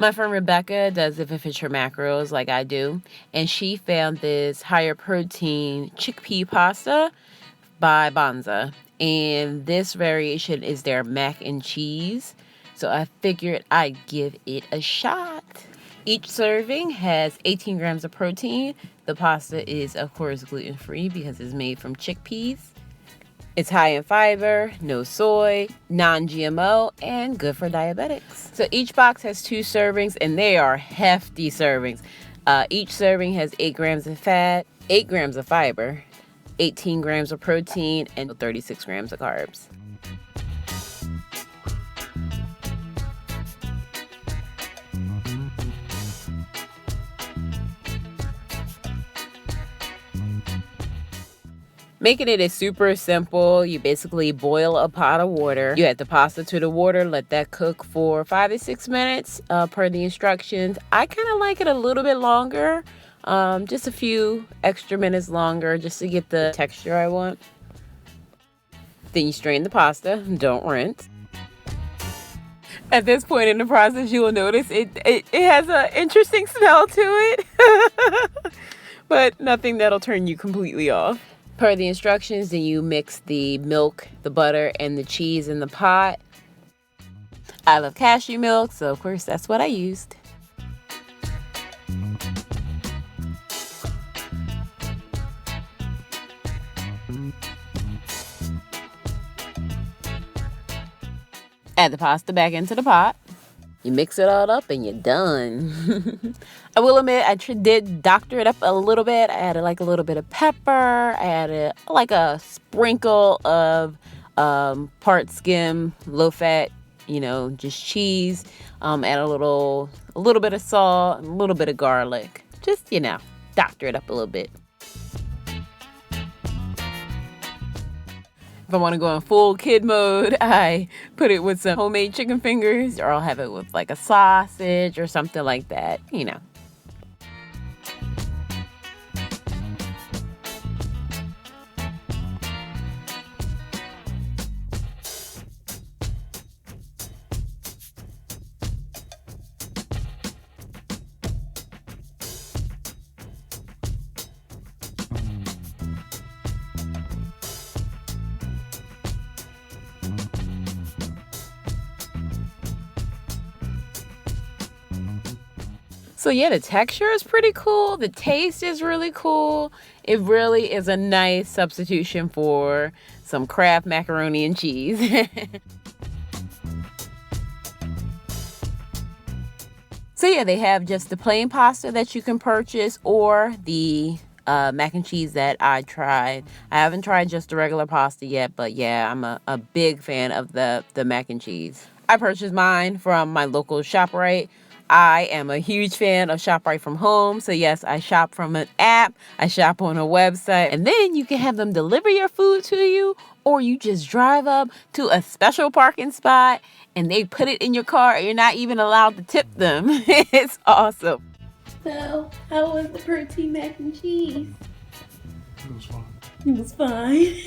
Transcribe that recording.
My friend Rebecca does it for Fisher mackerels like I do, and she found this higher protein chickpea pasta by Banza, and this variation is their mac and cheese, so I figured I'd give it a shot. Each serving has 18 grams of protein. The pasta is, of course, gluten-free because it's made from chickpeas. It's high in fiber, no soy, non-GMO, and good for diabetics. So each box has 2 servings, and they are hefty servings. Each serving has 8 grams of fat, 8 grams of fiber, 18 grams of protein, and 36 grams of carbs. Making it is super simple. You basically boil a pot of water. You add the pasta to the water, let that cook for 5 to 6 minutes per the instructions. I kind of like it a little bit longer, just a few extra minutes longer just to get the texture I want. Then you strain the pasta, don't rinse. At this point in the process, you will notice it has an interesting smell to it, but nothing that'll turn you completely off. Per the instructions, then you mix the milk, the butter, and the cheese in the pot. I love cashew milk, so of course that's what I used. Add the pasta back into the pot. You mix it all up and you're done. I will admit, I did doctor it up a little bit. I added like a little bit of pepper. I added like a sprinkle of part skim, low fat, just cheese. Add a little bit of salt, a little bit of garlic. Just, doctor it up a little bit. If I want to go in full kid mode, I put it with some homemade chicken fingers, or I'll have it with like a sausage or something like that, So yeah, the texture is pretty cool. The taste is really cool. It really is a nice substitution for some Kraft macaroni and cheese. So yeah, they have just the plain pasta that you can purchase, or the mac and cheese that I tried. I haven't tried just the regular pasta yet, but yeah, I'm a big fan of the mac and cheese. I purchased mine from my local ShopRite. I am a huge fan of ShopRite from home. So yes, I shop from an app, I shop on a website, and then you can have them deliver your food to you, or you just drive up to a special parking spot and they put it in your car and you're not even allowed to tip them. It's awesome. So, how was the protein mac and cheese? It was fine. It was fine.